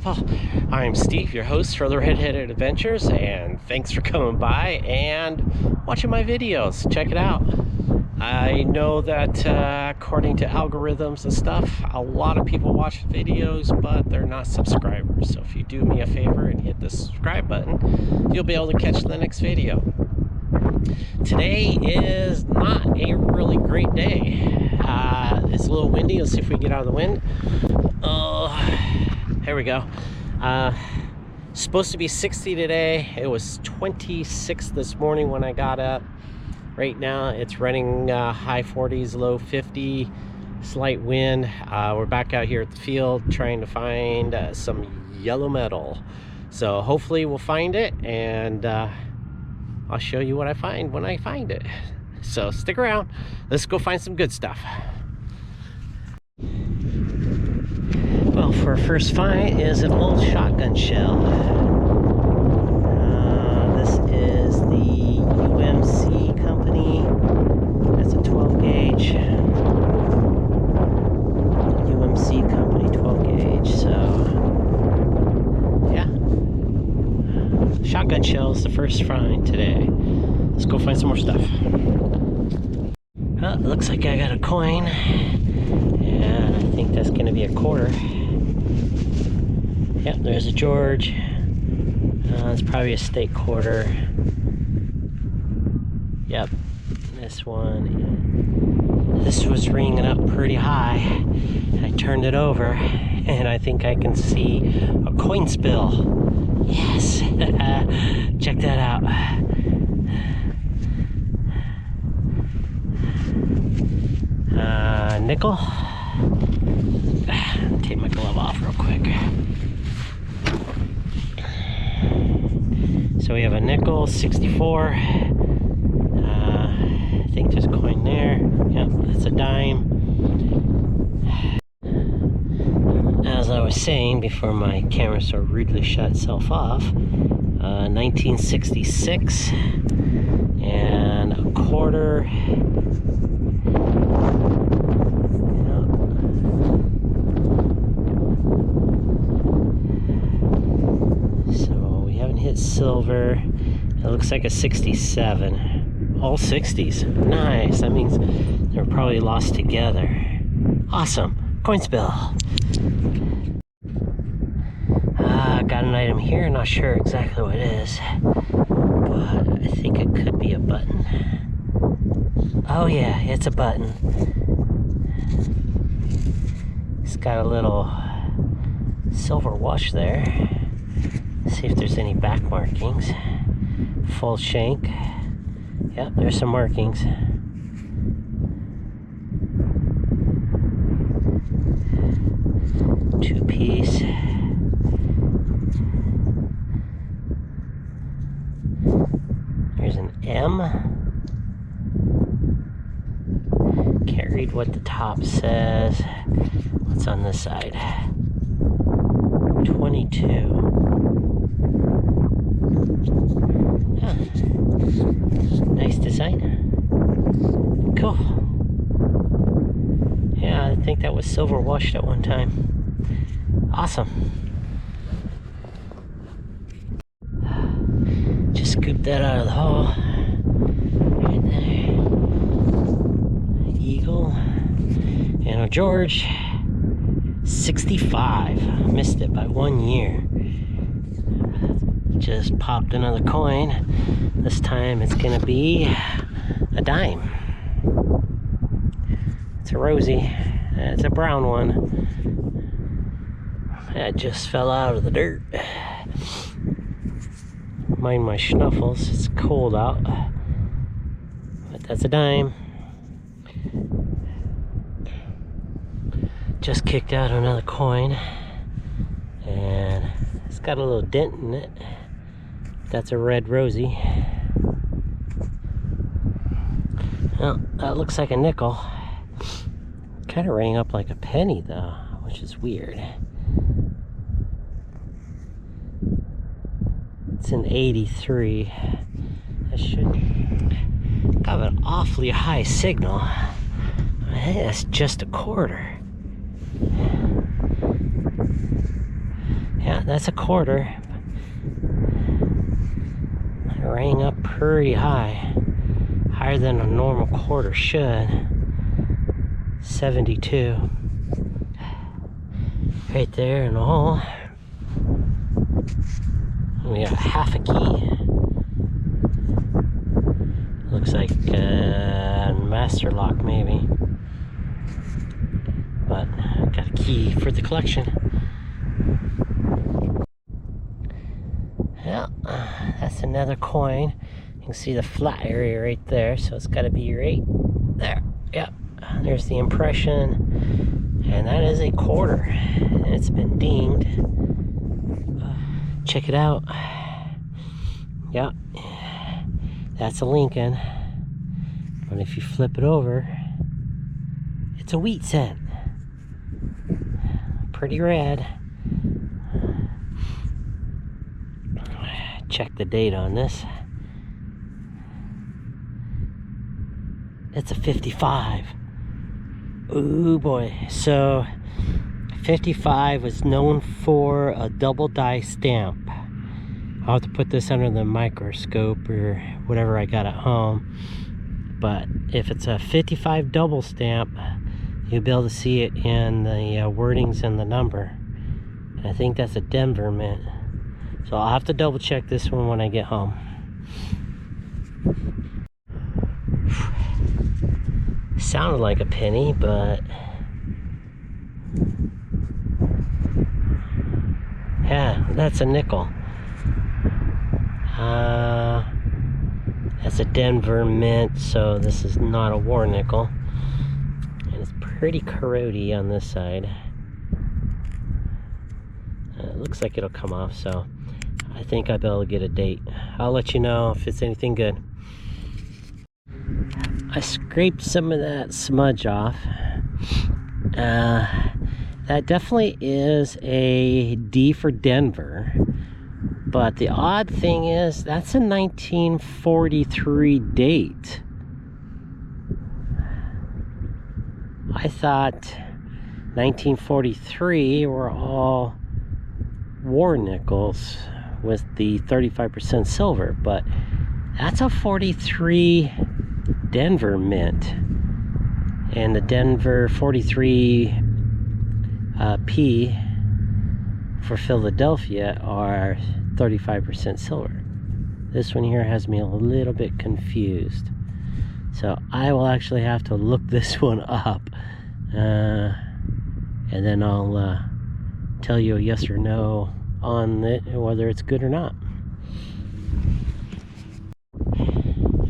people. I'm Steve, your host for the RedHeaded Adventures, and thanks for coming by and watching my videos. Check it out. I know that according to algorithms and stuff, a lot of people watch videos, but they're not subscribers. So if you do me a favor and hit the subscribe button, you'll be able to catch the next video. Today is not a really great day. It's a little windy. Let's see if we can get out of the wind. Oh, here we go. Supposed to be 60 today. It was 26 this morning when I got up. Right now it's running high 40s, low 50, slight wind. We're back out here at the field trying to find some yellow metal. So hopefully we'll find it, and I'll show you what I find when I find it. So stick around. Let's go find some good stuff. Well, for our first find is an old shotgun shell. This is the UMC company. That's a 12 gauge. UMC company 12 gauge. So, yeah. Shotgun shell is the first find today. Let's go find some more stuff. It looks like I got a coin. And I think that's going to be a quarter. Yep, there's a George. It's probably a state quarter. Yep, this one. This was ringing up pretty high. I turned it over, and I think I can see a coin spill. Yes, check that out. Nickel. Take my glove off real quick. So we have a nickel, 64. I think there's a coin there. Yep, that's a dime. As I was saying before my camera so rudely shut itself off, 1966 and a quarter. Silver. It looks like a 67. All 60s. Nice. That means they're probably lost together. Awesome. Coin spill. Got an item here. Not sure exactly what it is, but I think it could be a button. Oh yeah, it's a button. It's got a little silver wash there. See if there's any back markings. Full shank. Yep, there's some markings. Two-piece. There's an M. Can't read what the top says. What's on this side? 22. Nice design. Cool. Yeah, I think that was silver washed at one time. Awesome. Just scoop that out of the hole. Right there. Eagle. And a George. 65. Missed it by 1 year. Just popped another coin. This time it's gonna be a dime. It's a Rosie. It's a brown one. That just fell out of the dirt. Mind my schnuffles, it's cold out. But that's a dime. Just kicked out another coin. And it's got a little dent in it. That's a red Rosie. Well, that looks like a nickel. Kind of rang up like a penny though, which is weird. It's an 83. That should have an awfully high signal. I think that's just a quarter. Yeah, that's a quarter. It rang up pretty high. Higher than a normal quarter should. 72. Right there in the hole. We got half a key. Looks like master lock maybe. But got a key for the collection. Yeah, that's another coin. You can see the flat area right there, so it's got to be right there. Yep, there's the impression, and that is a quarter, and it's been dinged. Check it out. Yep, that's a Lincoln, but if you flip it over, it's a wheat cent. Pretty red. Check the date on this. It's a 55. Ooh boy. So 55 was known for a double die stamp. I'll have to put this under the microscope or whatever I got at home. But if it's a 55 double stamp, you'll be able to see it in the wordings and the number. And I think that's a Denver mint. So I'll have to double check this one when I get home. Sounded like a penny, but yeah, that's a nickel. That's a Denver mint, so this is not a war nickel. And it's pretty corrody on this side. It looks like it'll come off, so I think I'll be able to get a date. I'll let you know if it's anything good. I scraped some of that smudge off. That definitely is a D for Denver. But the odd thing is, that's a 1943 date. I thought 1943 were all war nickels with the 35% silver, but that's a 43 Denver mint, and the Denver 43 P for Philadelphia are 35% silver. This one here has me a little bit confused, so I will actually have to look this one up, and then I'll tell you a yes or no on it, whether it's good or not.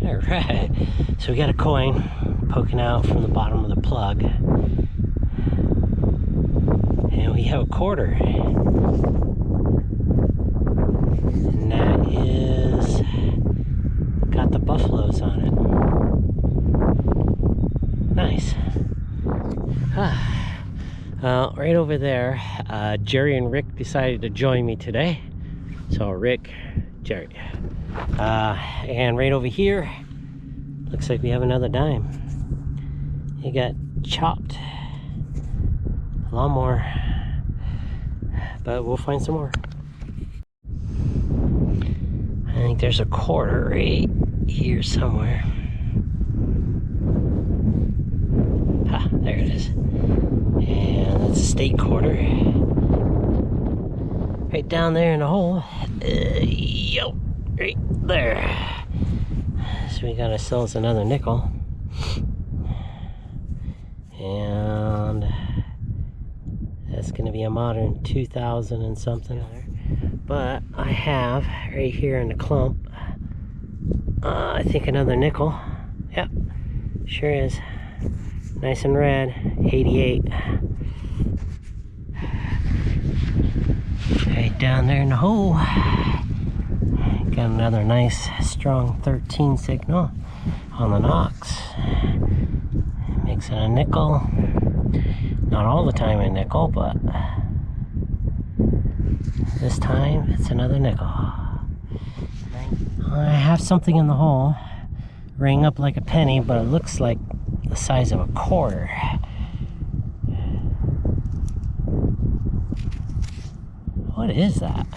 Alright, so we got a coin poking out from the bottom of the plug, and we have a quarter, and that is got the buffaloes on it. Nice. Right over there, Jerry and Rick decided to join me today. So Rick, Jerry, and right over here, looks like we have another dime. You got chopped, a lot more, but we'll find some more. I think there's a quarter right here somewhere. Ah, there it is. And that's a state quarter. Right down there in the hole. Yup, right there. So we got ourselves another nickel. And that's going to be a modern 2000 and something. But I have right here in the clump, I think another nickel. Yep, sure is. Nice and red, 88. Right down there in the hole. Got another nice strong 13 signal on the Knox. Makes it a nickel. Not all the time a nickel, but this time it's another nickel. I have something in the hole. Rang up like a penny, but it looks like the size of a quarter. What is that?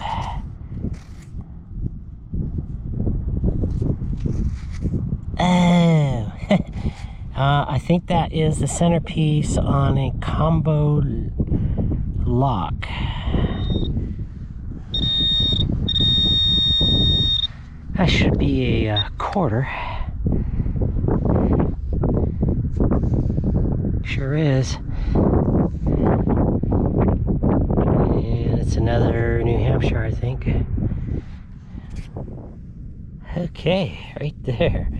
Oh, I think that is the centerpiece on a combo lock. That should be a quarter. Sure is. And it's another New Hampshire, I think. Okay, right there.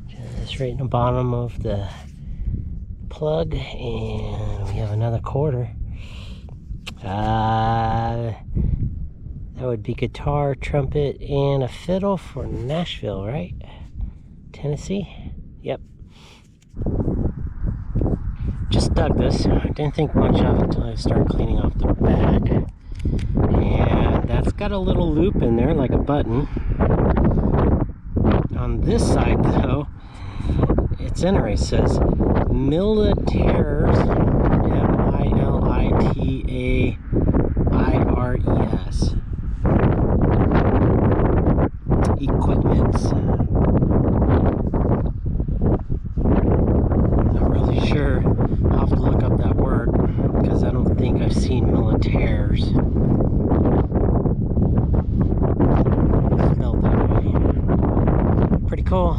Just right in the bottom of the plug, and we have another quarter. That would be guitar, trumpet, and a fiddle for Nashville, right? Tennessee? Yep. Just dug this. I didn't think much of it until I started cleaning off the back. And that's got a little loop in there, like a button. On this side, though, it's interesting. It says Militaires, M-I-L-I-T-A-I-R-E-S. Equipments. Not really sure. I'll have to look up that word because I don't think I've seen Militaires spelled that way. Pretty cool.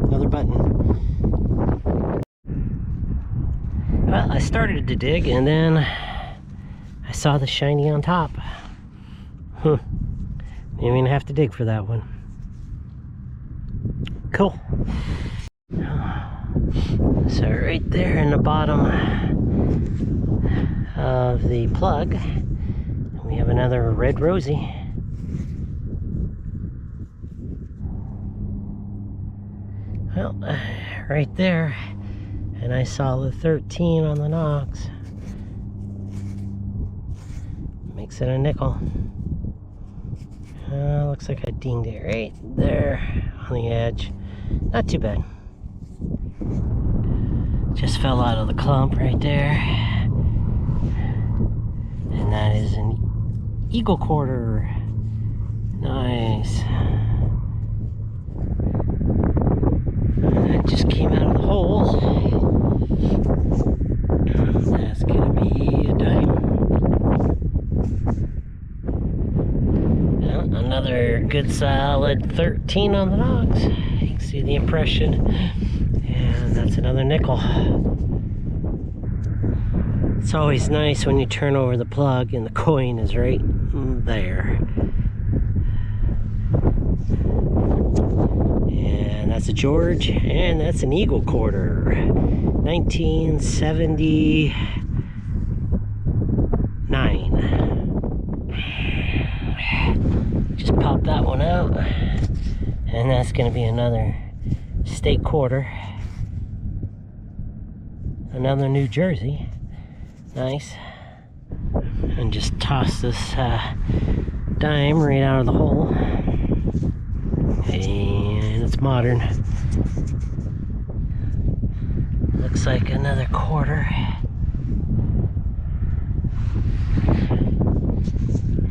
Another button. Well, I started to dig and then I saw the shiny on top. Didn't even have to dig for that one. Cool. So right there in the bottom of the plug, we have another red rosy. Well, right there, and I saw the 13 on the Knox. Makes it a nickel. Looks like I dinged it right there on the edge. Not too bad. Just fell out of the clump right there. And that is an eagle quarter. Nice. That just came out of the hole. That's gonna be a dime. Well, another good solid 13 on the Knox. You can see the impression. And that's another nickel. It's always nice when you turn over the plug and the coin is right there. And that's a George, and that's an eagle quarter. 1979. Just pop that one out. And that's going to be another state quarter. Another New Jersey. Nice. And just toss this dime right out of the hole. And it's modern. Looks like another quarter.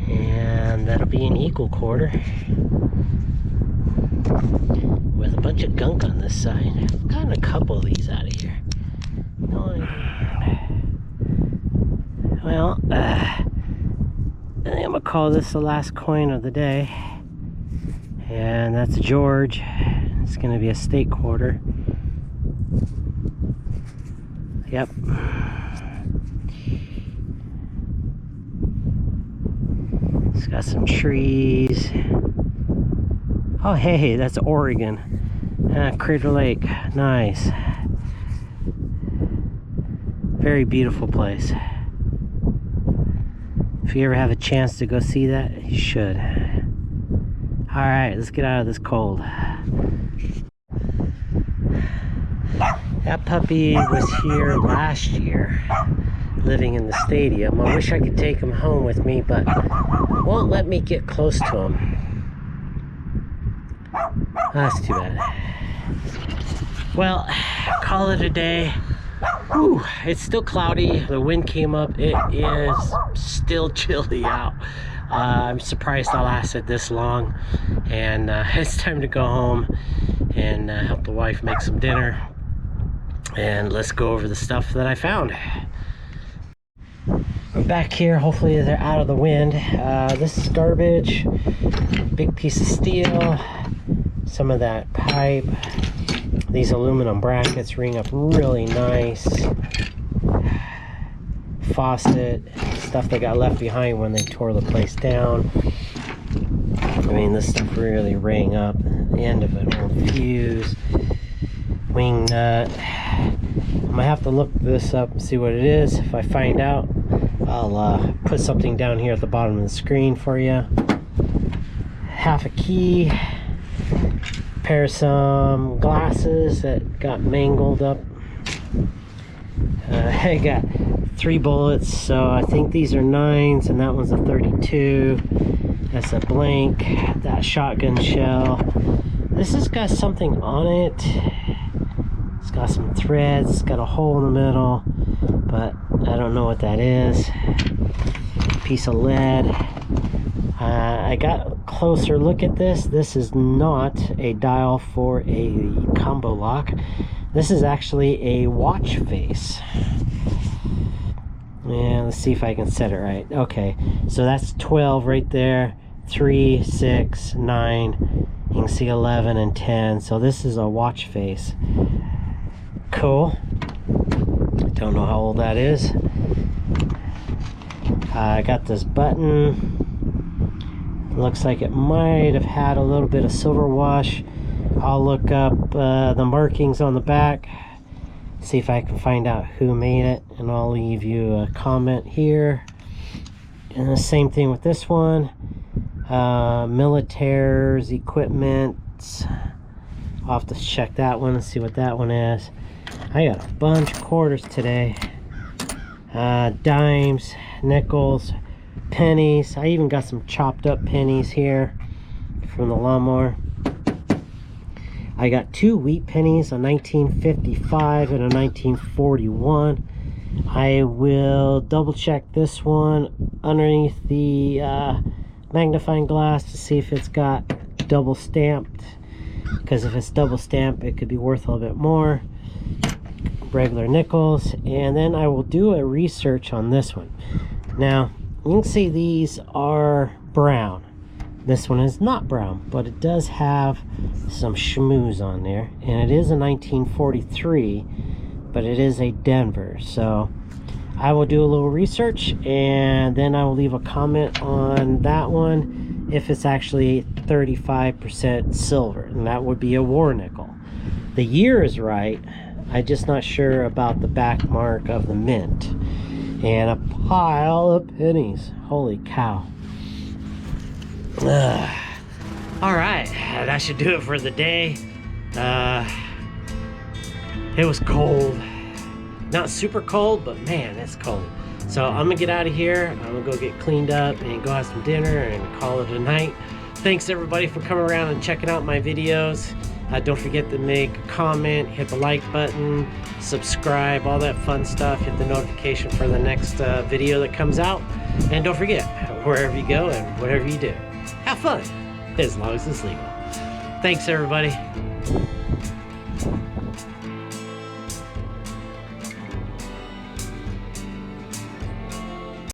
And that'll be an equal quarter. With a bunch of gunk on this side. I've gotten a couple of these out of here. Well, I think I'm gonna call this the last coin of the day. And that's a George. It's gonna be a state quarter. Yep. It's got some trees. Oh, hey, that's Oregon. Crater Lake. Nice. Very beautiful place. If you ever have a chance to go see that, you should. Alright, let's get out of this cold. That puppy was here last year, living in the stadium. I wish I could take him home with me, but won't let me get close to him. That's too bad. Well, call it a day. Whew, it's still cloudy. The wind came up. It is still chilly out. I'm surprised I lasted this long, and it's time to go home and help the wife make some dinner, and let's go over the stuff that I found. We're back here. Hopefully they're out of the wind. This is garbage, big piece of steel, some of that pipe. These aluminum brackets ring up really nice. Faucet, stuff that got left behind when they tore the place down. I mean, this stuff really rang up. The end of an old fuse, wing nut. I'm gonna have to look this up and see what it is. If I find out, I'll put something down here at the bottom of the screen for you. Half a key, pair of some glasses that got mangled up. I got 3 bullets, so I think these are 9s, and that one's a 32. That's a blank. That shotgun shell. This has got something on it. It's got some threads. It's got a hole in the middle, but I don't know what that is. Piece of lead. I got a closer look at this. This is not a dial for a combo lock. This is actually a watch face. Yeah, let's see if I can set it right. Okay, so that's 12 right there. 3, 6, 9. You can see 11 and 10. So this is a watch face. Cool. Don't know how old that is. I got this button. Looks like it might have had a little bit of silver wash. I'll look up the markings on the back, see if I can find out who made it, and I'll leave you a comment here. And the same thing with this one. Militaires equipment. I'll have to check that one and see what that one is. I got a bunch of quarters today. Dimes, nickels, pennies. I even got some chopped up pennies here from the lawnmower. I got 2 wheat pennies, a 1955 and a 1941. I will double check this one underneath the magnifying glass to see if it's got double stamped, because if it's double stamped it could be worth a little bit more. Regular nickels. And then I will do a research on this one. Now you can see these are brown. This one is not brown, but it does have some schmooze on there, and it is a 1943, but it is a Denver. So I will do a little research, and then I will leave a comment on that one if it's actually 35% silver, and that would be a war nickel. The year is right. I'm just not sure about the back mark of the mint. And a pile of pennies. Holy cow. Alright, that should do it for the day. It was cold. Not super cold, but man, it's cold. So I'm gonna get out of here. I'm gonna go get cleaned up and go have some dinner and call it a night. Thanks everybody for coming around and checking out my videos. Don't forget to make a comment, hit the like button, subscribe, all that fun stuff. Hit the notification for the next video that comes out. And don't forget, wherever you go and whatever you do, have fun, as long as it's legal. Thanks everybody.